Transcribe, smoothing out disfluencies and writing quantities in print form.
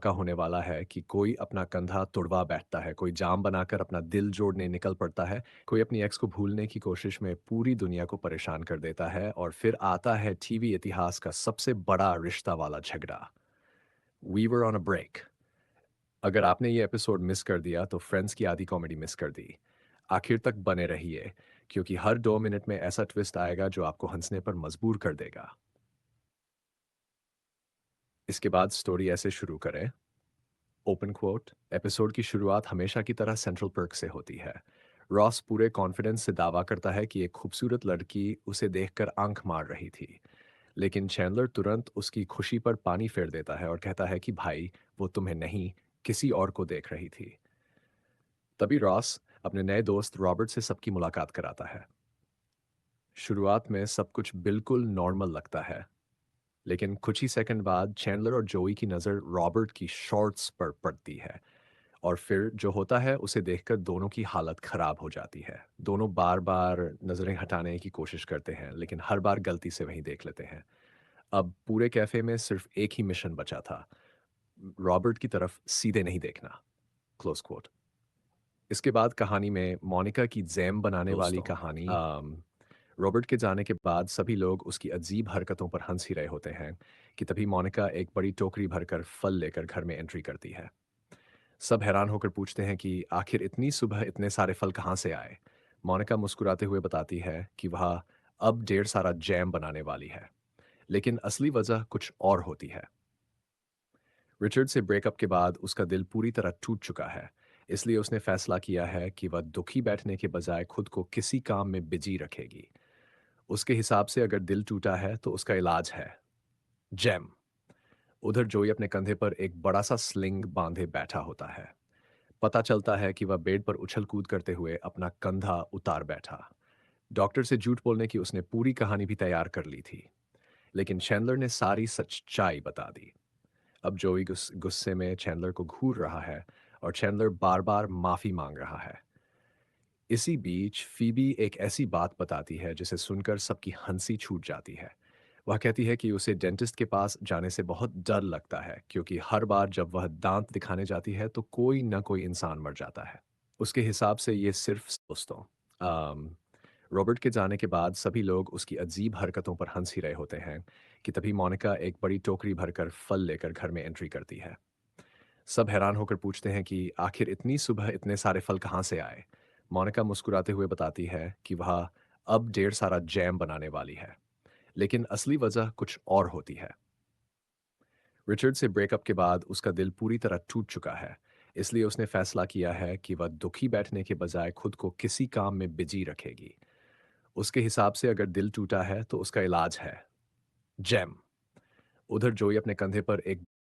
का होने वाला है कि कोई अपना कंधा तुड़वा बैठता है, कोई जाम बनाकर अपना दिल जोड़ने निकल पड़ता है, कोई अपनी एक्स को भूलने की कोशिश में पूरी दुनिया को परेशान कर देता है और फिर आता है टीवी इतिहास का सबसे बड़ा रिश्ता वाला झगड़ा। We were on a break. अगर आपने ये एपिसोड मिस कर दिया तो फ्रेंड्स की आधी कॉमेडी मिस कर दी। आखिर तक बने रहिए, क्योंकि हर 2 मिनट में ऐसा ट्विस्ट आएगा जो आपको हंसने पर मजबूर कर देगा। इसके बाद स्टोरी ऐसे शुरू करें। Open quote. एपिसोड की शुरुआत हमेशा की तरह सेंट्रल पर्क से होती है। रॉस पूरे कॉन्फिडेंस से दावा करता है कि एक खूबसूरत लड़की उसे देखकर आंख मार रही थी, लेकिन चैंडलर तुरंत उसकी खुशी पर पानी फेर देता है और कहता है कि भाई, वो तुम्हें नहीं, किसी और को देख रही थी। तभी रॉस अपने नए दोस्त रॉबर्ट से सबकी मुलाकात कराता है। शुरुआत में सब कुछ बिल्कुल नॉर्मल लगता है, लेकिन कुछ ही सेकंड बाद चैंडलर और जोई की नज़र रॉबर्ट की शॉर्ट्स पर पड़ती है, और फिर जो होता है उसे देखकर दोनों की हालत खराब हो जाती है। दोनों बार-बार नज़रें हटाने की कोशिश करते हैं, लेकिन हर बार गलती से वहीं देख लेते हैं। अब पूरे कैफ़े में सिर्फ़ एक ही मिशन बचा था, रॉबर्ट की तरफ सीधे नहीं देखना। Close quote. इसके बाद कहानी में मोनिका की जैम बनाने वाली दोस्तों। कहानी रॉबर्ट के जाने के बाद सभी लोग उसकी अजीब हरकतों पर हंस ही रहे होते हैं कि तभी मोनिका एक बड़ी टोकरी भरकर फल लेकर घर में एंट्री करती है। सब हैरान होकर पूछते हैं कि आखिर इतनी सुबह इतने सारे फल कहाँ से आए। मोनिका मुस्कुराते हुए बताती है कि वह अब ढेर सारा जैम बनाने वाली है, लेकिन असली वजह कुछ और होती है। रिचर्ड से ब्रेकअप के बाद उसका दिल पूरी तरह टूट चुका है, इसलिए उसने फैसला किया है कि वह दुखी बैठने के बजाय खुद को किसी काम में बिजी रखेगी। उसके हिसाब से अगर दिल टूटा है तो उसका इलाज है जैम। उधर जोई अपने कंधे पर एक बड़ा सा स्लिंग बांधे बैठा होता है। पता चलता है कि वह बेड पर उछल कूद करते हुए अपना कंधा उतार बैठा। डॉक्टर से झूठ बोलने की उसने पूरी कहानी भी तैयार कर ली थी, लेकिन चैंडलर ने सारी सच्चाई बता दी। अब जोई गुस्से में चैंडलर को घूर रहा है और चैंडलर बार बार माफी मांग रहा है। इसी बीच फीबी एक ऐसी बात बताती है जिसे सुनकर सबकी हंसी छूट जाती है। वह कहती है कि उसे डेंटिस्ट के पास जाने से बहुत डर लगता है, क्योंकि हर बार जब वह दांत दिखाने जाती है तो कोई ना कोई इंसान मर जाता है। उसके हिसाब से ये सिर्फ दोस्तों। अम, रॉबर्ट के जाने के बाद सभी लोग उसकी अजीब हरकतों पर हंस ही रहे होते हैं कि तभी मोनिका एक बड़ी टोकरी भरकर फल लेकर घर में एंट्री करती है। सब हैरान होकर पूछते हैं कि आखिर इतनी सुबह इतने सारे फल कहाँ से आए। मोनिका मुस्कुराते हुए बताती है कि वह अब ढेर सारा जैम बनाने वाली है, लेकिन असली वजह कुछ और होती है। रिचर्ड से ब्रेकअप के बाद उसका दिल पूरी तरह टूट चुका है, इसलिए उसने फैसला किया है कि वह दुखी बैठने के बजाय खुद को किसी काम में बिजी रखेगी। उसके हिसाब से अगर दिल टूटा है तो उसका इलाज है जैम। उधर जोई अपने कंधे पर एक